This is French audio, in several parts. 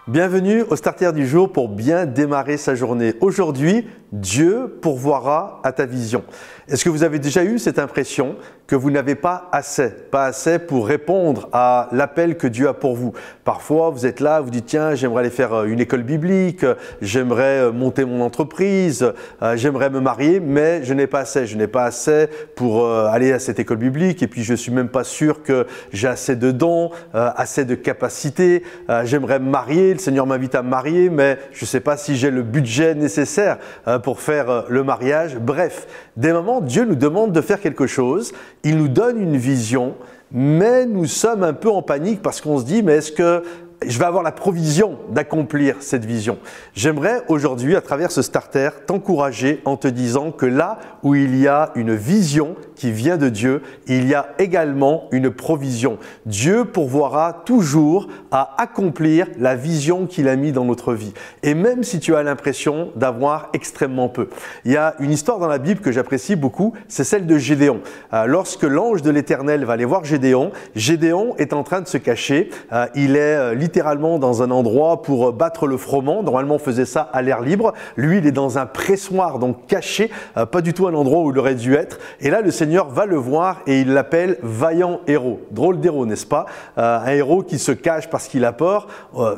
Bienvenue au Starter du jour pour bien démarrer sa journée. Aujourd'hui, Dieu pourvoira à ta vision. Est-ce que vous avez déjà eu cette impression que vous n'avez pas assez pour répondre à l'appel que Dieu a pour vous? Parfois, vous êtes là, vous dites tiens, j'aimerais aller faire une école biblique, j'aimerais monter mon entreprise, j'aimerais me marier, mais je n'ai pas assez. Je n'ai pas assez pour aller à cette école biblique et puis je ne suis même pas sûr que j'ai assez de dons, assez de capacités. J'aimerais me marier, le Seigneur m'invite à me marier, mais je ne sais pas si j'ai le budget nécessaire pour faire le mariage. Bref, des moments, Dieu nous demande de faire quelque chose, il nous donne une vision, mais nous sommes un peu en panique parce qu'on se dit, mais est-ce que je vais avoir la provision d'accomplir cette vision? J'aimerais aujourd'hui, à travers ce starter, t'encourager en te disant que là où il y a une vision qui vient de Dieu, il y a également une provision. Dieu pourvoira toujours à accomplir la vision qu'il a mise dans notre vie. Et même si tu as l'impression d'avoir extrêmement peu. Il y a une histoire dans la Bible que j'apprécie beaucoup, c'est celle de Gédéon. Lorsque l'ange de l'Éternel va aller voir Gédéon, Gédéon est en train de se cacher. Il est littéralement dans un endroit pour battre le froment. Normalement, on faisait ça à l'air libre. Lui, il est dans un pressoir, donc caché, pas du tout un endroit où il aurait dû être. Et là, le Seigneur va le voir et il l'appelle vaillant héros. Drôle d'héros, n'est-ce pas? Un héros qui se cache parce qu'il a peur.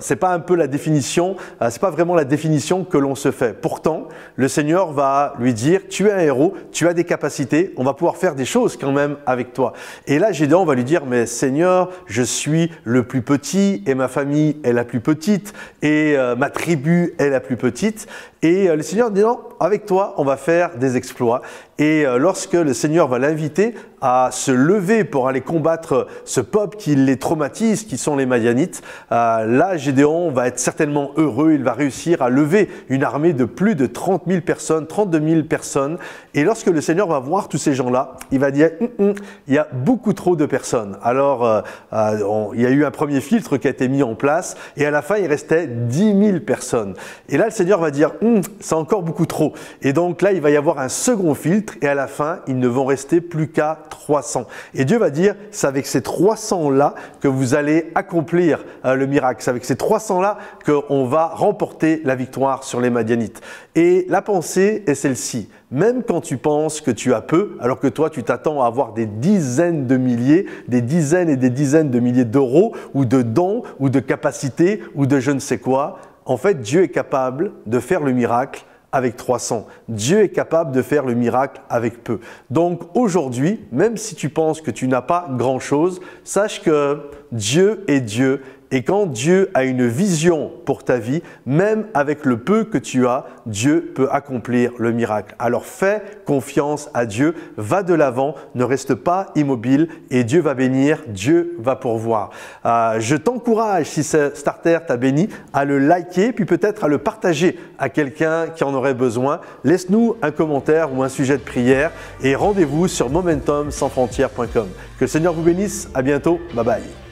C'est pas un peu la définition, c'est pas vraiment la définition que l'on se fait. Pourtant, le Seigneur va lui dire, tu es un héros, tu as des capacités, on va pouvoir faire des choses quand même avec toi. Et là, Gédéon va lui dire, mais Seigneur, je suis le plus petit et ma famille est la plus petite et ma tribu est la plus petite. Et le Seigneur dit non, avec toi, on va faire des exploits. Et lorsque le Seigneur va l'inviter à se lever pour aller combattre ce peuple qui les traumatise, qui sont les Madianites, là, Gédéon va être certainement heureux. Il va réussir à lever une armée de plus de 30 000 personnes, 32 000 personnes. Et lorsque le Seigneur va voir tous ces gens-là, il va dire il y a beaucoup trop de personnes. Alors, il y a eu un premier filtre qui a été mis en place et à la fin, il restait 10 000 personnes. Et là, le Seigneur va dire c'est encore beaucoup trop. Et donc là, il va y avoir un second filtre et à la fin, ils ne vont rester plus qu'à 300. Et Dieu va dire, c'est avec ces 300-là que vous allez accomplir le miracle. C'est avec ces 300-là qu'on va remporter la victoire sur les Madianites. Et la pensée est celle-ci. Même quand tu penses que tu as peu, alors que toi, tu t'attends à avoir des dizaines de milliers, des dizaines et des dizaines de milliers d'euros ou de dons ou de capacités ou de je ne sais quoi, en fait, Dieu est capable de faire le miracle avec 300. Dieu est capable de faire le miracle avec peu. Donc aujourd'hui, même si tu penses que tu n'as pas grand-chose, sache que Dieu est Dieu. Et quand Dieu a une vision pour ta vie, même avec le peu que tu as, Dieu peut accomplir le miracle. Alors fais confiance à Dieu, va de l'avant, ne reste pas immobile et Dieu va bénir, Dieu va pourvoir. Je t'encourage, si ce starter t'a béni, à le liker, puis peut-être à le partager à quelqu'un qui en aurait besoin. Laisse-nous un commentaire ou un sujet de prière et rendez-vous sur momentumsansfrontières.com. Que le Seigneur vous bénisse, à bientôt, bye bye.